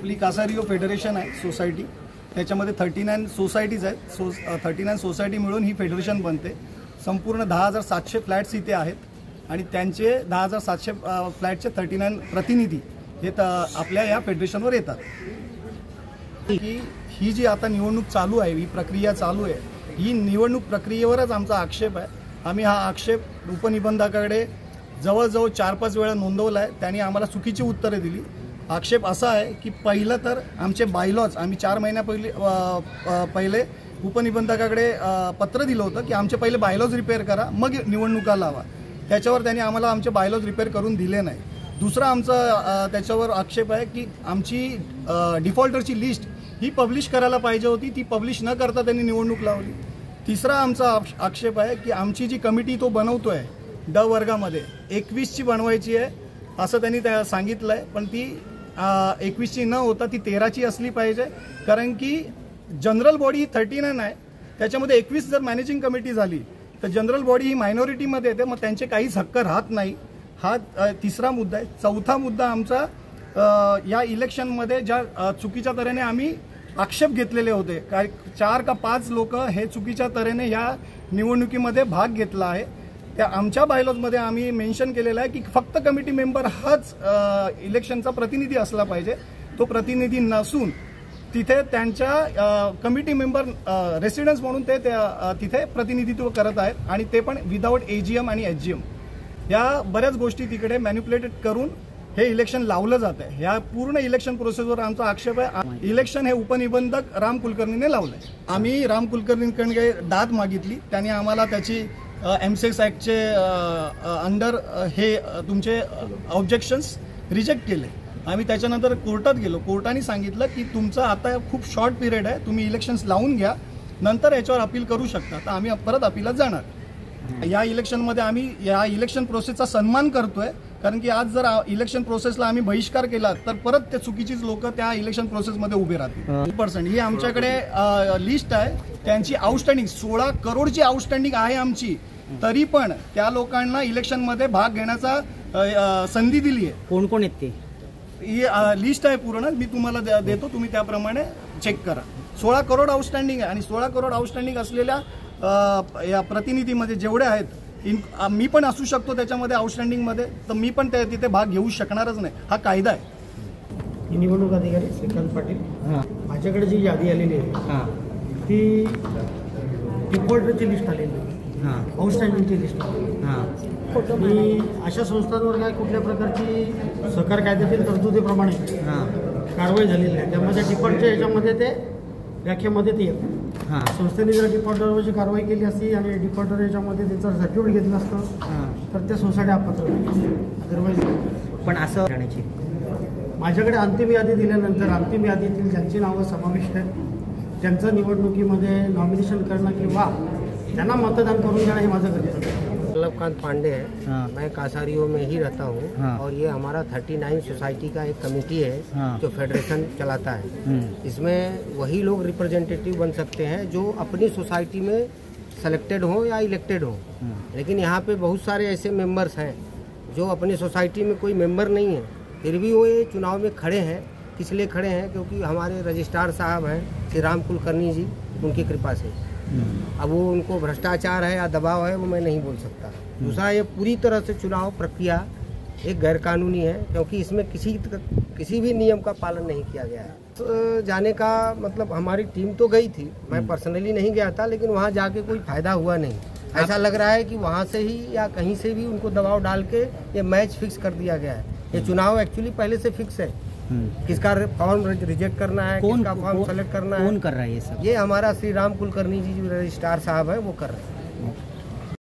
आपली कासारियो फेडरेशन आहे सोसायटी, त्याच्यामध्ये 39 सोसायटीज आहेत. 39 सोसायटी मिळून ही फेडरेशन बनते. संपूर्ण 10,700 फ्लॅट्स इथे आहेत आणि त्यांचे 10,700 फ्लॅटचे 39 प्रतिनिधी हे आपल्या या फेडरेशनवर येतात. ही जी आता निवडणूक चालू आहे, ही प्रक्रिया चालू आहे, ही निवडणूक प्रक्रियेवरच आमचा आक्षेप आहे. आम्ही हा आक्षेप उपनिबंधकाकडे जवळजवळ 4-5 वेळा नोंदवला आहे. त्यांनी आम्हाला चुकीची उत्तरे दिली. आक्षेप असा आहे की पहिलं तर आमचे बायलॉज आम्ही 4 महिन्यापहिले उपनिबंधकाकडे पत्र दिलं होतं की आमचे पहिले बायलॉज रिपेअर करा, मग निवडणुका लावा. त्याच्यावर त्यांनी आम्हाला आमचे बायलॉज रिपेअर करून दिले नाही. दुसरा आमचा त्याच्यावर आक्षेप आहे की आमची डिफॉल्टरची लिस्ट ही पब्लिश करायला पाहिजे होती, ती पब्लिश न करता त्यांनी निवडणूक लावली. तिसरा आमचा आक्षेप आहे की आमची जी कमिटी तो बनवतोय ड वर्गामध्ये 21ची बनवायची आहे असं त्यांनी सांगितलं आहे, पण ती 21ची न होता ती 13ची असली पाहिजे. कारण की जनरल बॉडी 39 आहे, त्याच्यामध्ये 21 जर मॅनेजिंग कमिटी झाली तर जनरल बॉडी ही मायनॉरिटीमध्ये येते, मग त्यांचे काहीच हक्क राहत नाही. हा तिसरा मुद्दा आहे. चौथा मुद्दा आमचा या इलेक्शनमध्ये ज्या चुकीच्या तऱ्हेने आम्ही आक्षेप घेतलेले होते, 4 का 5 लोक हे चुकीच्या तऱ्हेने या निवडणुकीमध्ये भाग घेतला आहे. त्या आमच्या बायलॉजमध्ये आम्ही मेन्शन केलेलं आहे की फक्त कमिटी मेंबर हाच इलेक्शनचा प्रतिनिधी असला पाहिजे. तो प्रतिनिधी नसून तिथे त्यांच्या कमिटी मेंबर रेसिडेंट्स म्हणून ते तिथे प्रतिनिधित्व करत आहेत आणि ते पण विदाऊट AGM आणि HGM या बऱ्याच गोष्टी तिकडे मॅन्युप्युलेटेड करून हे इलेक्शन लावलं जात आहे. या पूर्ण इलेक्शन प्रोसेसवर आमचा आक्षेप आहे. इलेक्शन हे उपनिबंधक राम कुलकर्णीने लावलंय. आम्ही राम कुलकर्णीकडे दाद मागितली, त्यांनी आम्हाला त्याची MCX ॲक्टचे अंडर हे तुमचे ऑब्जेक्शन्स रिजेक्ट केले. आम्ही त्याच्यानंतर कोर्टात गेलो. कोर्टाने सांगितलं की तुमचं आता खूप शॉर्ट पिरियड आहे, तुम्ही इलेक्शन्स लावून घ्या, नंतर याच्यावर अपील करू शकता. तर आम्ही परत अपीलात जाणार. या इलेक्शनमध्ये आम्ही या इलेक्शन प्रोसेसचा सन्मान करतोय, कारण की आज जर इलेक्शन प्रोसेसला आम्ही बहिष्कार केला तर परत ते चुकीचीच लोक त्या इलेक्शन प्रोसेसमध्ये उभे राहतील. 1% ही आमच्याकडे लिस्ट आहे. त्यांची आउटस्टँडिंग 16 करोडची आउटस्टँडिंग आहे आमची, तरी पण त्या लोकांना इलेक्शनमध्ये भाग घेण्याचा संधी दिली आहे. कोण कोण आहेत ते? ही लिस्ट आहे पूर्ण, मी तुम्हाला देतो, तुम्ही त्याप्रमाणे चेक करा. 16 करोड आउटस्टँडिंग आहे आणि 16 करोड आउटस्टँडिंग असलेल्या या प्रतिनिधीमध्ये जेवढे आहेत, मी पण असू शकतो त्याच्यामध्ये आउटस्टँडिंगमध्ये, तर मी पण तिथे भाग घेऊ शकणारच नाही. हा कायदा आहे. निवडणूक अधिकारी श्रीकांत पाटील, माझ्याकडे जी यादी आलेली आहे ती डिफॉल्टरची लिस्ट आलेली आहे, आउटस्टँडिंगची लिस्ट आलेली. मी अशा संस्थांवर काय कुठल्या प्रकारची सहकार कायद्यातील तरतुदीप्रमाणे कारवाई झालेली आहे. त्यामध्ये डिफॉल्टच्या याच्यामध्ये ते व्याख्यामध्ये ते येतं. संस्थेने जर डिफॉल्टरवरची कारवाई केली असती आणि डिफॉल्टर याच्यामध्ये त्यांचं सर्टिफिकेट घेतलं असतं तर त्या सोसायटी अपात्र होती. अदरवाईज पण असं राहण्याची माझ्याकडे अंतिम यादी दिल्यानंतर अंतिम यादीतील ज्यांची नावं समाविष्ट आहेत त्यांचं निवडणुकीमध्ये नॉमिनेशन करणं किंवा त्यांना मतदान करून देणं हे माझं कर्तव्य आहे. वल्लभकांत पांडे है, मैं कासारियो में ही रहता हूँ और ये हमारा 39 सोसाइटी का एक कमेटी है जो फेडरेशन चलाता है. इसमें वही लोग रिप्रेजेंटेटिव बन सकते हैं जो अपनी सोसाइटी में सेलेक्टेड हो या इलेक्टेड हो. लेकिन यहाँ पे बहुत सारे ऐसे मेंबर्स हैं जो अपनी सोसाइटी में कोई मेंबर नहीं है, फिर भी वो ये चुनाव में खड़े हैं. किस लिए खड़े हैं? क्योंकि हमारे रजिस्ट्रार साहब हैं श्री राम कुलकर्णी जी, उनकी कृपा से. अब वो उनको भ्रष्टाचार है या दबाव है वो मैं नहीं बोल सकता. दूसरा, ये पूरी तरह से चुनाव प्रक्रिया एक गैरकानूनी है क्योंकि इसमें किसी भी नियम का पालन नहीं किया गया है. तो जाने का मतलब हमारी टीम तो गई थी, मैं पर्सनली नहीं गया था, लेकिन वहाँ जाके कोई फायदा हुआ नहीं. ऐसा लग रहा है कि वहाँ से ही या कहीं से भी उनको दबाव डाल के ये मैच फिक्स कर दिया गया है. ये चुनाव एक्चुअली पहले से फिक्स है. किसका फॉर्म रिजेक्ट करना है, किसका फॉर्म सेलेक्ट करना है, कौन कर रहा है ये सब? ये हमारा श्री राम कुलकर्णी जी जो रजिस्ट्रार साहब है वो कर रहे हैं.